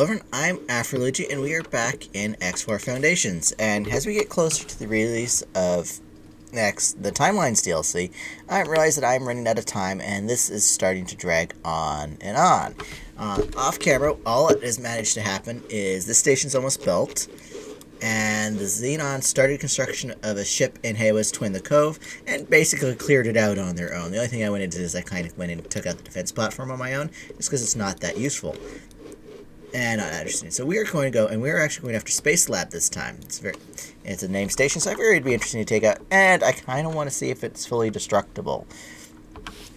Hello everyone, I'm Afroluigi, and we are back in X4 Foundations. And as we get closer to the release of the Timelines DLC, I realize that I'm running out of time, and this is starting to drag on and on. Off camera, all that has managed to happen is this station's almost built, and the Xenon started construction of a ship in Hewa's Twin the Cove, and basically cleared it out on their own. The only thing I went into is I kind of went and took out the defense platform on my own, just because it's not that useful. And not interesting. So we are going to go, and we're actually going after Spacelab this time. It's a named station, so I figured it'd be interesting to take out, and I kind of want to see if it's fully destructible.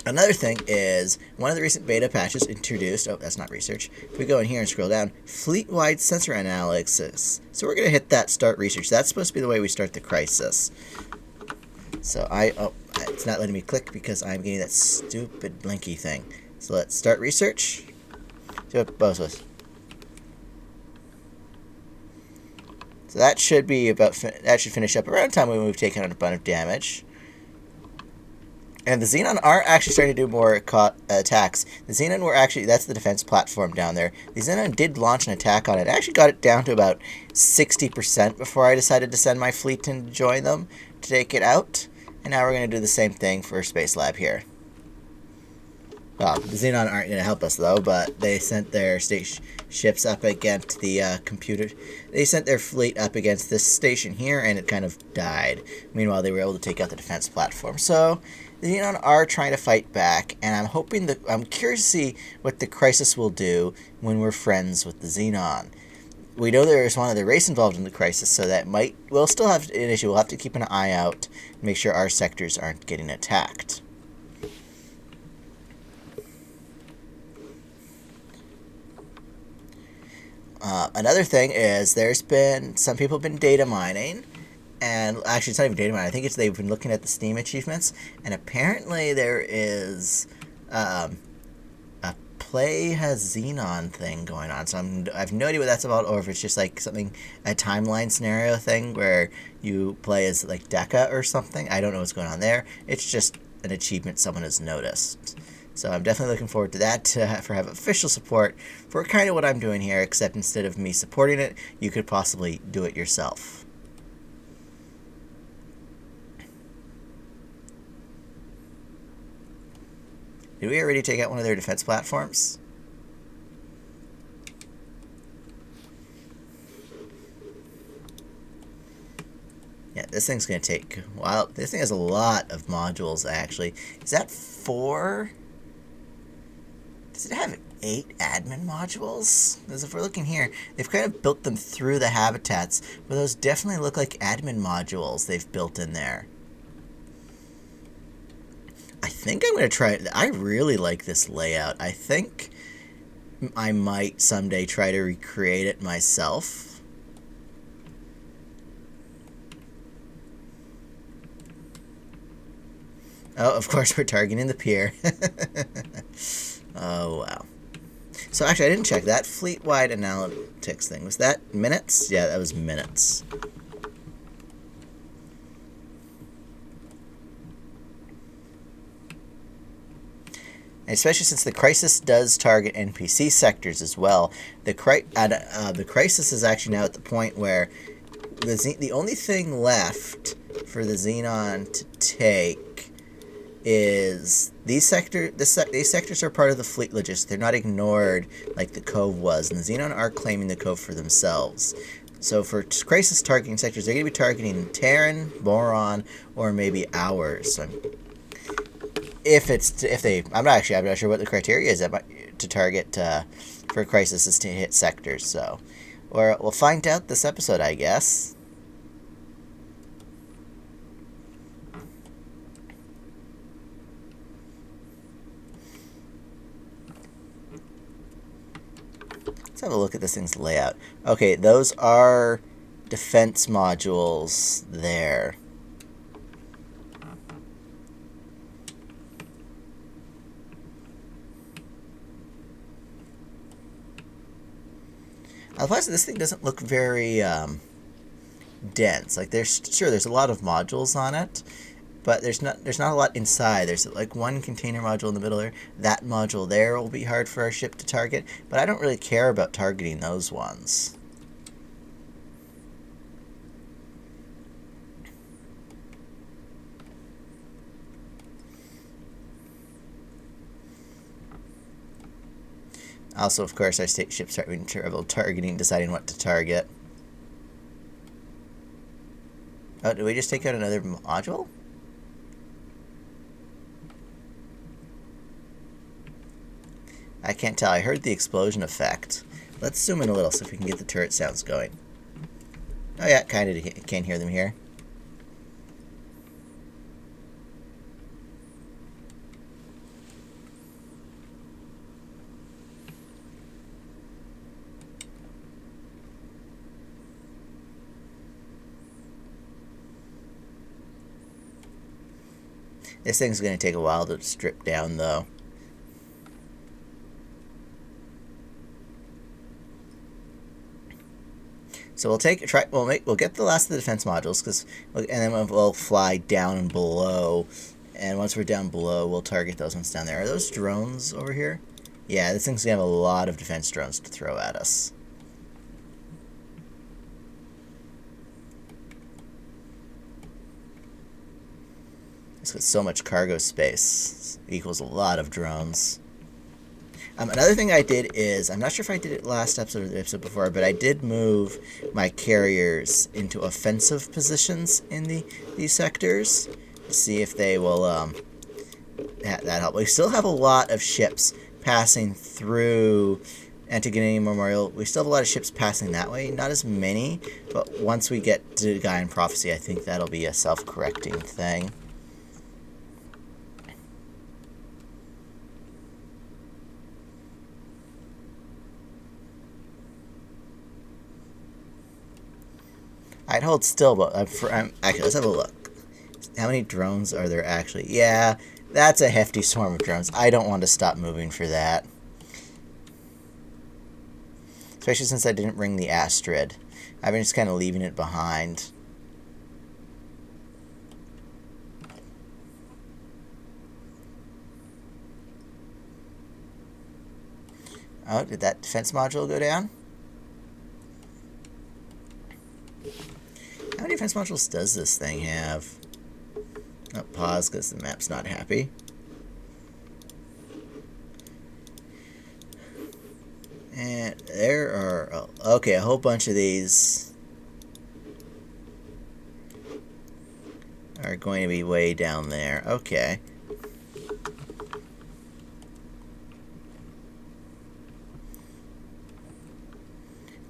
Another thing is, one of the recent beta patches introduced, oh, that's not research. If we go in here and scroll down, fleet-wide sensor analysis. So we're going to hit that start research. That's supposed to be the way we start the crisis. So it's not letting me click because I'm getting that stupid blinky thing. So let's start research. See what both of us. So that should be that should finish up around the time when we've taken on a bunch of damage. And the Xenon are actually starting to do more attacks. The Xenon were actually, that's the defense platform down there. The Xenon did launch an attack on it. I actually got it down to about 60% before I decided to send my fleet and join them to take it out. And now we're going to do the same thing for Spacelab here. Well, the Xenon aren't going to help us, though, but they sent their ships up against the computer. They sent their fleet up against this station here, and it kind of died. Meanwhile, they were able to take out the defense platform. So, the Xenon are trying to fight back, and I'm curious to see what the crisis will do when we're friends with the Xenon. We know there's one other race involved in the crisis, so that we'll still have an issue. We'll have to keep an eye out and make sure our sectors aren't getting attacked. Another thing is some people have been data mining, and actually it's not even data mining, I think they've been looking at the Steam achievements, and apparently there is a play has Xenon thing going on, so I have no idea what that's about, or if it's just like a timeline scenario thing where you play as like Deca or something. I don't know what's going on there. It's just an achievement someone has noticed. So I'm definitely looking forward to that, to have official support for kind of what I'm doing here, except instead of me supporting it, you could possibly do it yourself. Did we already take out one of their defense platforms? Yeah, this thing's going to take a while. This thing has a lot of modules, actually. Is that 4? Does it have 8 admin modules? Because if we're looking here, they've kind of built them through the habitats, but those definitely look like admin modules they've built in there. I think I'm going to try it. I really like this layout. I think I might someday try to recreate it myself. Oh, of course we're targeting the pier. Oh, wow. So, actually, I didn't check that fleet-wide analytics thing. Was that minutes? Yeah, that was minutes. And especially since the crisis does target NPC sectors as well. The crisis is actually now at the point where the only thing left for the Xenon to take is these sectors are part of the fleet logistics. They're not ignored like the Cove was, and the Xenon are claiming the Cove for themselves. So for crisis targeting sectors, they're going to be targeting Terran, Boron, or maybe ours. So I'm not sure what the criteria is to target for crisis is to hit sectors. So, or we'll find out this episode, I guess. Let's have a look at this thing's layout. Okay, those are defense modules there. Otherwise, this thing doesn't look very dense. Like there's a lot of modules on it, but there's not a lot inside. There's like one container module in the middle there. That module there will be hard for our ship to target, but I don't really care about targeting those ones. Also, of course, our state ships are having trouble deciding what to target. Oh, did we just take out another module? I can't tell. I heard the explosion effect. Let's zoom in a little so if we can get the turret sounds going. Oh yeah, kind of can't hear them here. This thing's going to take a while to strip down, though. So we'll get the last of the defense modules, and then we'll fly down below. And once we're down below, we'll target those ones down there. Are those drones over here? Yeah, this thing's going to have a lot of defense drones to throw at us. It's got so much cargo space. It equals a lot of drones. Another thing I did is, I'm not sure if I did it last episode or the episode before, but I did move my carriers into offensive positions in these sectors to see if they will that help. We still have a lot of ships passing through Antigone Memorial. We still have a lot of ships passing that way. Not as many, but once we get to Gaia and Prophecy, I think that'll be a self-correcting thing. I'd hold still, but actually, let's have a look. How many drones are there actually? Yeah, that's a hefty swarm of drones. I don't want to stop moving for that. Especially since I didn't bring the Astrid. I've been just kind of leaving it behind. Oh, did that defense module go down? How many defense modules does this thing have? Oh, pause because the map's not happy. And there are, okay, a whole bunch of these are going to be way down there. Okay.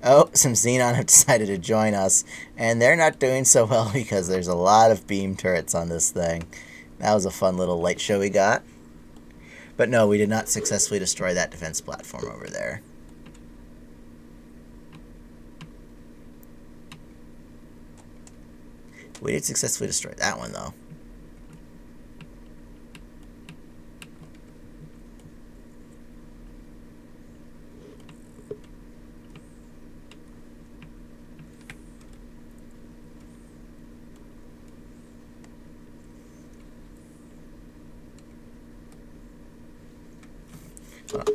Oh, some Xenon have decided to join us, and they're not doing so well because there's a lot of beam turrets on this thing. That was a fun little light show we got. But no, we did not successfully destroy that defense platform over there. We did successfully destroy that one, though.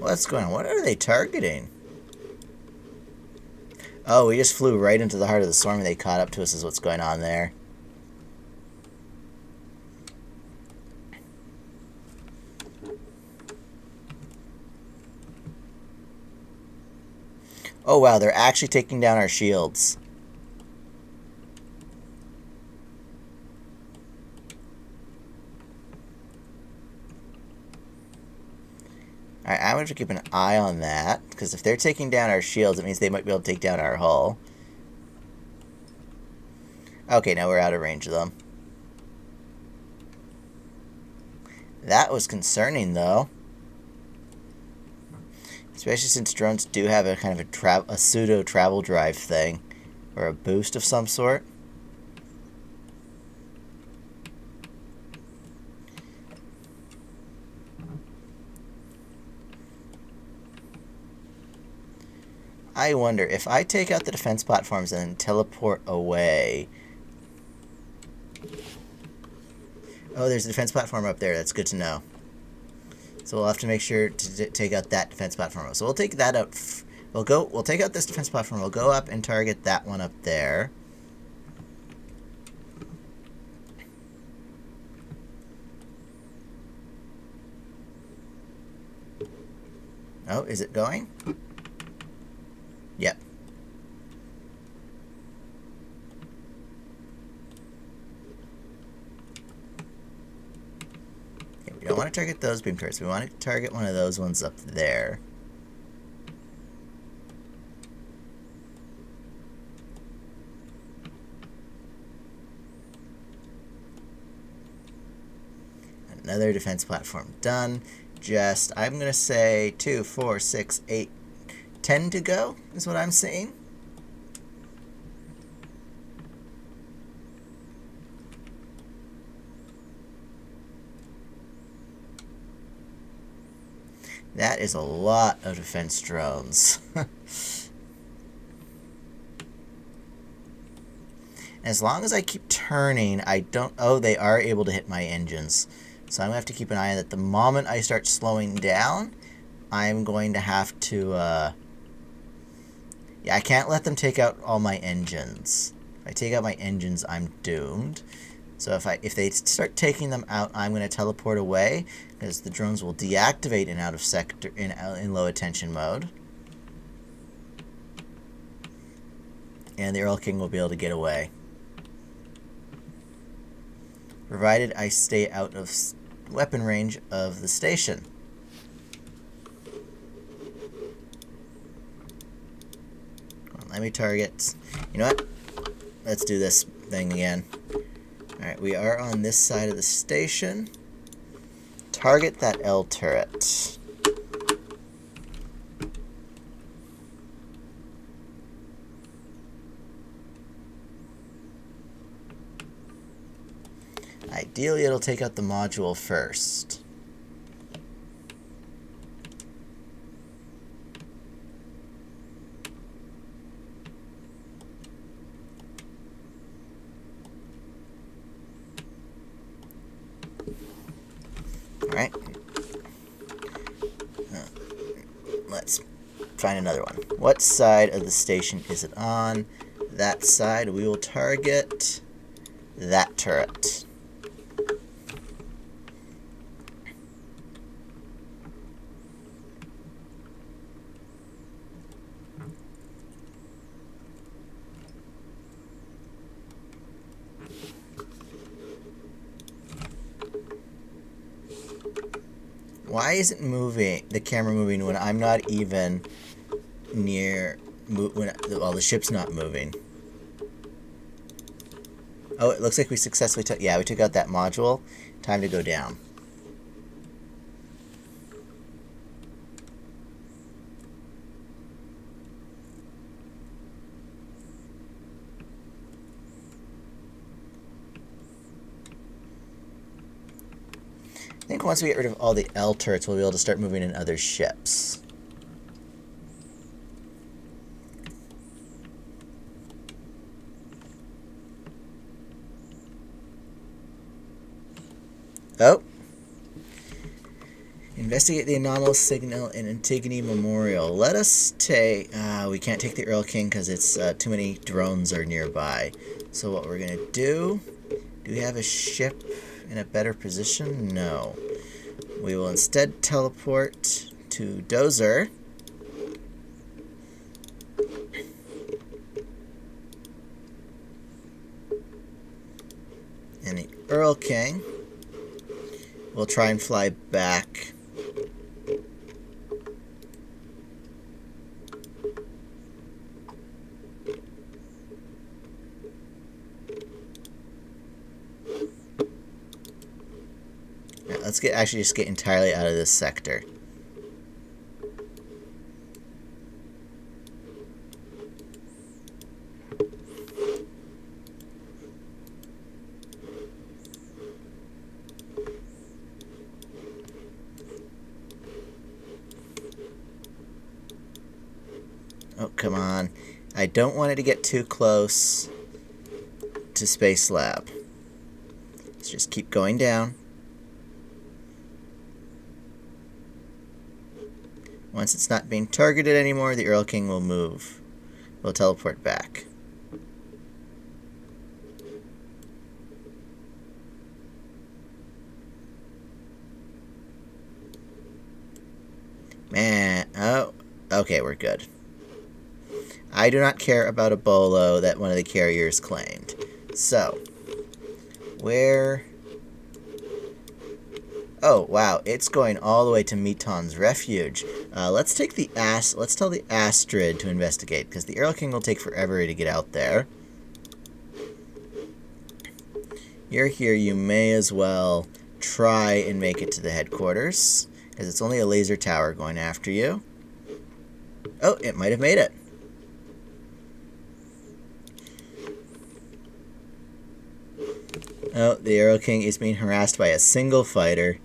What's going on? What are they targeting? Oh, we just flew right into the heart of the storm and they caught up to us is what's going on there. Oh wow, they're actually taking down our shields. Alright, I'm going to keep an eye on that, because if they're taking down our shields, it means they might be able to take down our hull. Okay, now we're out of range of them. That was concerning, though. Especially since drones do have a kind of a pseudo travel drive thing, or a boost of some sort. I wonder if I take out the defense platforms and then teleport away, Oh, there's a defense platform up there. That's good to know. So we'll have to make sure to take out that defense platform. So we'll take that out. We'll take out this defense platform. We'll go up and target that one up there. Oh, is it going? Yep. Okay, we don't want to target those beam turrets. We want to target one of those ones up there. Another defense platform done. Just, I'm going to say 2, 4, 6, 8, 10 to go, is what I'm seeing. That is a lot of defense drones. As long as I keep turning, I don't... Oh, they are able to hit my engines. So I'm going to have to keep an eye on that. The moment I start slowing down, I'm going to have to... Yeah, I can't let them take out all my engines. If I take out my engines, I'm doomed. So if they start taking them out, I'm going to teleport away, because the drones will deactivate in out of sector in low attention mode. And the Earl King will be able to get away. Provided I stay out of weapon range of the station. Let me target. You know what? Let's do this thing again. Alright, we are on this side of the station. Target that L turret. Ideally, it'll take out the module first. Alright. Let's find another one. What side of the station is it on? That side. We will target that turret. Why isn't the camera moving when I'm not even near, well, the ship's not moving? Oh, it looks like we successfully took, yeah, we took out that module. Time to go down. I think once we get rid of all the L turrets, we'll be able to start moving in other ships. Oh. Investigate the anomalous signal in Antigone Memorial. Let us take... we can't take the Earl King because it's too many drones are nearby. So what we're going to do... Do we have a ship in a better position? No. We will instead teleport to Dozer. And the Earl King will try and fly back. Let's just get entirely out of this sector. Oh, come on. I don't want it to get too close to Spacelab. Let's just keep going down. Once it's not being targeted anymore, the Earl King will move. We'll teleport back. Man, oh, okay, we're good. I do not care about a bolo that one of the carriers claimed. So, where... Oh, wow, it's going all the way to Meton's refuge. Let's tell the Astrid to investigate, because the Earl King will take forever to get out there. You're here, you may as well try and make it to the headquarters, because it's only a laser tower going after you. Oh, it might have made it. Oh, the Earl King is being harassed by a single fighter.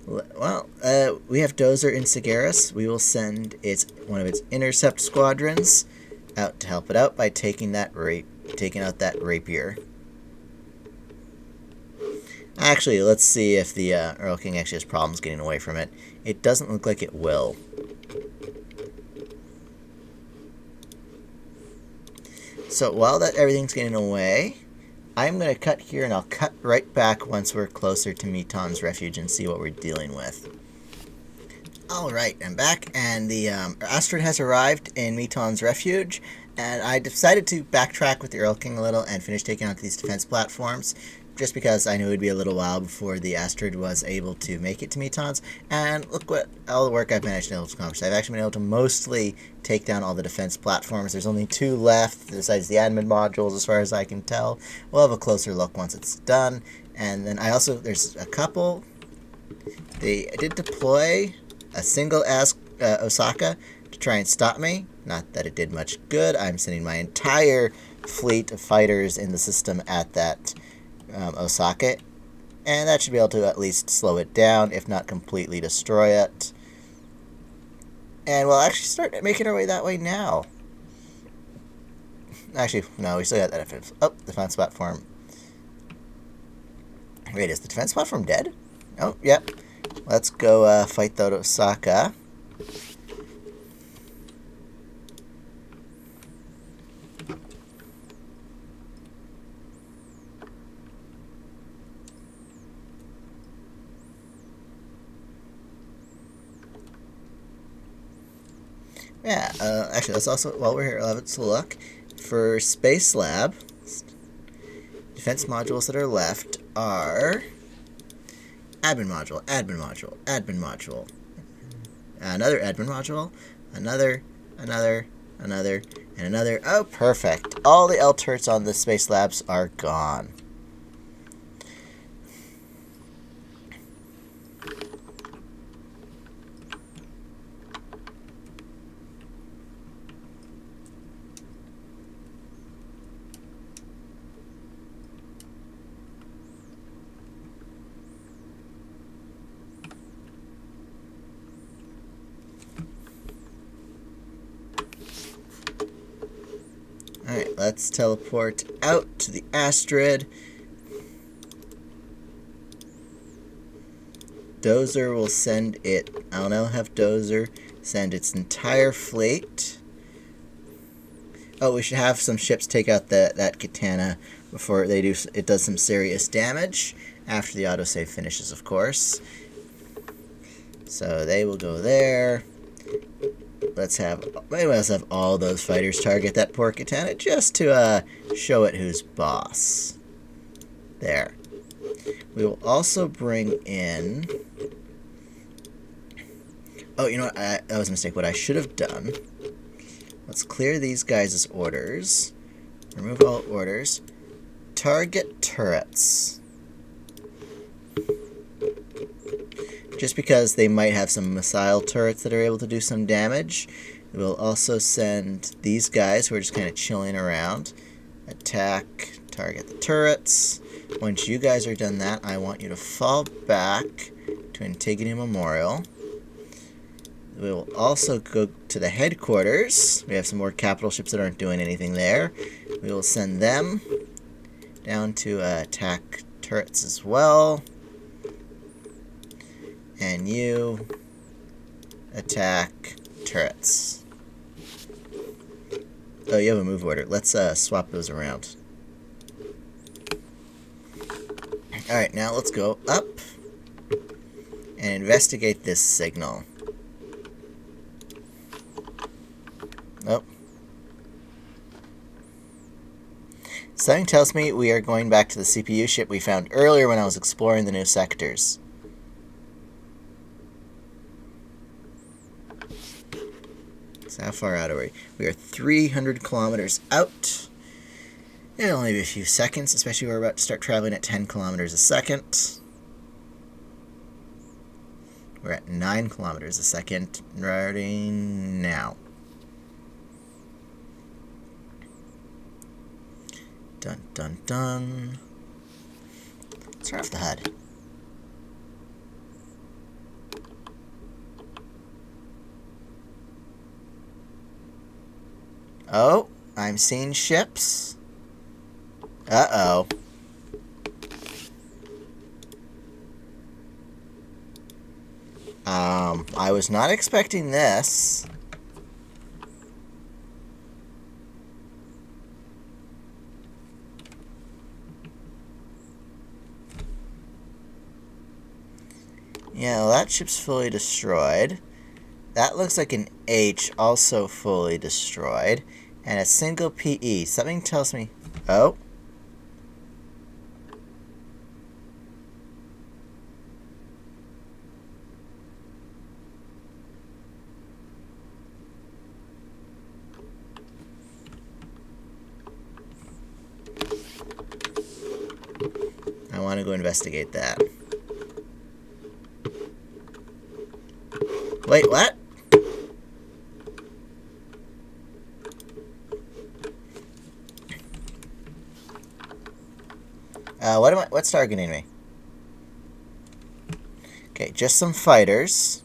Well, we have Dozer in Sagaris. We will send one of its intercept squadrons out to help it out by taking out that rapier. Actually, let's see if the Earl King actually has problems getting away from it. It doesn't look like it will. So while everything's getting away, I'm going to cut here, and I'll cut right back once we're closer to Meton's refuge and see what we're dealing with. Alright, I'm back, and the Astrid has arrived in Meton's refuge, and I decided to backtrack with the Earl King a little and finish taking out these defense platforms, just because I knew it would be a little while before the Astrid was able to make it to Meton's, and look what all the work I've managed to accomplish. I've actually been able to mostly take down all the defense platforms. There's only 2 left, besides the admin modules, as far as I can tell. We'll have a closer look once it's done, and then there's a couple. They did deploy a single Osaka to try and stop me. Not that it did much good. I'm sending my entire fleet of fighters in the system at that Osaka, and that should be able to at least slow it down, if not completely destroy it. And we'll actually start making our way that way now. Actually, no, we still got that defense. Oh, defense platform. Wait, is the defense platform dead? Oh, yep. Let's go fight the Osaka. Yeah, actually, let's also, while we're here, let's look for Spacelab. Defense modules that are left are admin module, admin module, admin module, another admin module, another, and another. Oh, perfect. All the L turrets on the Spacelabs are gone. Alright, let's teleport out to the Astrid. Dozer will send it. I'll now have Dozer send its entire fleet. Oh, we should have some ships take out that katana before it does some serious damage. After the autosave finishes, of course. So they will go there. Maybe let's have all those fighters target that poor katana just to show it who's boss. There. We will also bring in... Oh, you know what? That was a mistake. What I should have done... Let's clear these guys' orders. Remove all orders. Target turrets. Just because they might have some missile turrets that are able to do some damage. We'll also send these guys who are just kind of chilling around. Attack, target the turrets. Once you guys are done that, I want you to fall back to Antigone Memorial. We will also go to the headquarters. We have some more capital ships that aren't doing anything there. We will send them down to attack turrets as well. And you attack turrets. Oh, you have a move order. Let's swap those around. Alright, now let's go up and investigate this signal. Oh. Something tells me we are going back to the CPU ship we found earlier when I was exploring the new sectors. So how far out are we? We are 300 kilometers out. It'll only be a few seconds, especially we're about to start traveling at 10 kilometers a second. We're at 9 kilometers a second starting now. Dun dun dun. Let's turn off the HUD. Oh, I'm seeing ships. Uh-oh. I was not expecting this. Yeah, well, that ship's fully destroyed. That looks like an H, also fully destroyed. And a single PE. Something tells me... Oh. I want to go investigate that. Wait, what? What's targeting me? Okay, just some fighters.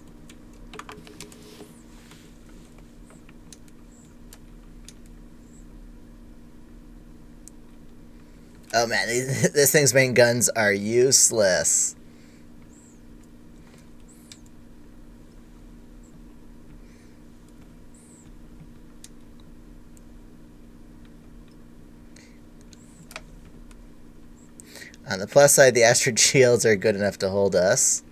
Oh man, this thing's main guns are useless. On the plus side, the asteroid shields are good enough to hold us.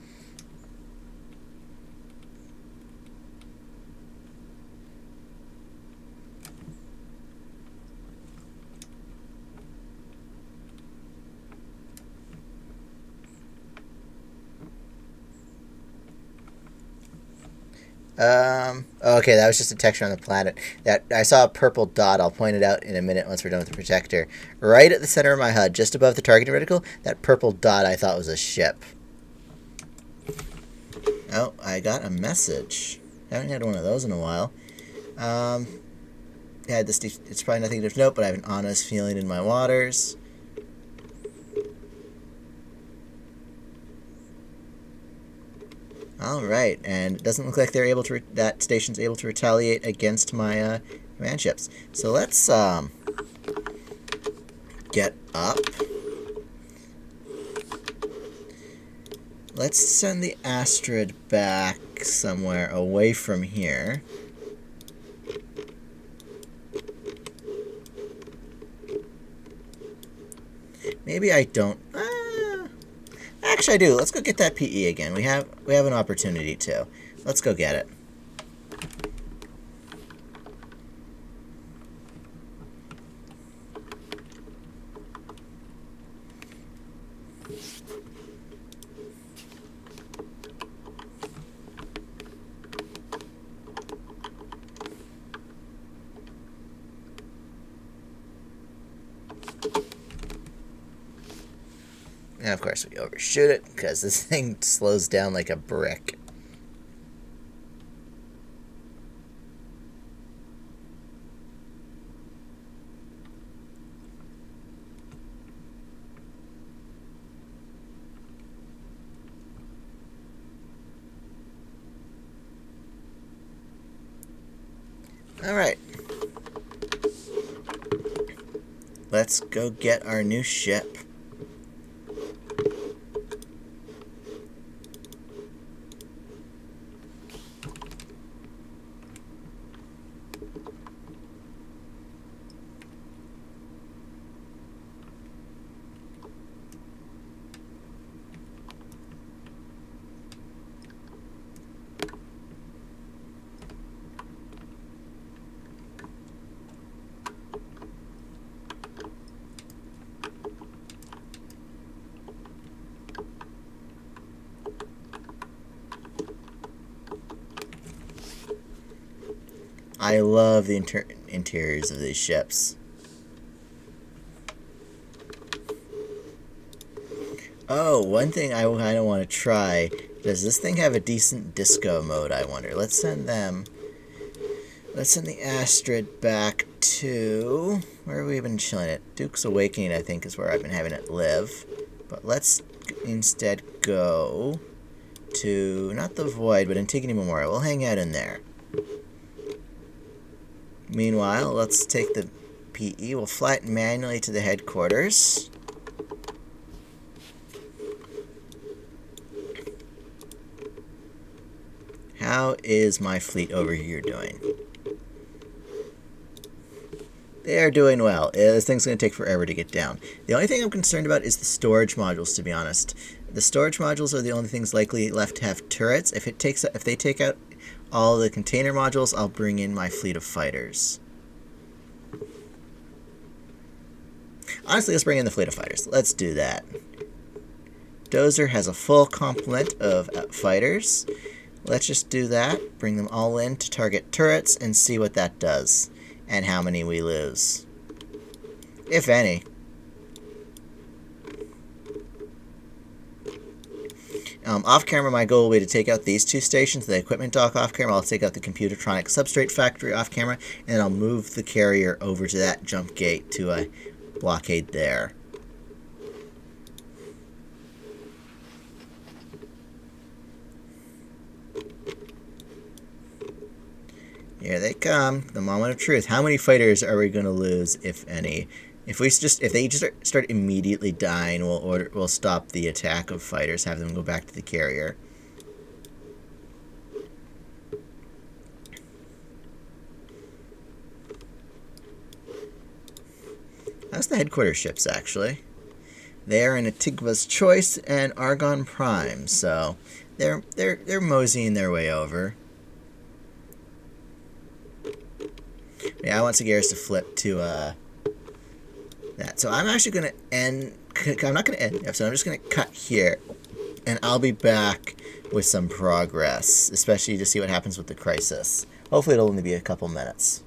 Okay, that was just a texture on the planet. That I saw a purple dot. I'll point it out in a minute once we're done with the protector. Right at the center of my HUD, just above the targeting reticle, that purple dot I thought was a ship. Oh, I got a message. Haven't had one of those in a while. Yeah, it's probably nothing to note, but I have an honest feeling in my waters. All right, and it doesn't look like they're able to. That station's able to retaliate against my command ships. So let's get up. Let's send the asteroid back somewhere away from here. Maybe I don't. Actually, I do. Let's go get that PE again. We have an opportunity to. Let's go get it. And of course we overshoot it, because this thing slows down like a brick. Alright. Let's go get our new ship. I love the interiors of these ships. Oh, one thing I kind of want to try. Does this thing have a decent disco mode, I wonder? Let's send them... Let's send the Astrid back to... Where have we been chilling it? Duke's Awakening, I think, is where I've been having it live. But let's instead go to... Not the Void, but Antigone Memorial. We'll hang out in there. Meanwhile, let's take the PE. We'll fly it manually to the headquarters. How is my fleet over here doing? They are doing well. This thing's going to take forever to get down. The only thing I'm concerned about is the storage modules, to be honest. The storage modules are the only things likely left to have turrets. If they take out all the container modules, I'll bring in my fleet of fighters. Honestly, let's bring in the fleet of fighters. Let's do that. Dozer has a full complement of fighters. Let's just do that. Bring them all in to target turrets and see what that does. And how many we lose. If any. Off camera, my goal will be to take out these two stations, the equipment dock off camera. I'll take out the Computertronic substrate factory off camera, and then I'll move the carrier over to that jump gate to blockade there. Here they come, the moment of truth. How many fighters are we going to lose, if any? If they just start immediately dying, we'll stop the attack of fighters, have them go back to the carrier. How's the headquarters ships, actually? They are in Antigva's Choice and Argon Prime, so they're moseying their way over. Yeah, I want Sagaris to flip to that. So I'm actually going to end... I'm not going to end the episode. I'm just going to cut here. And I'll be back with some progress, especially to see what happens with the crisis. Hopefully it'll only be a couple minutes.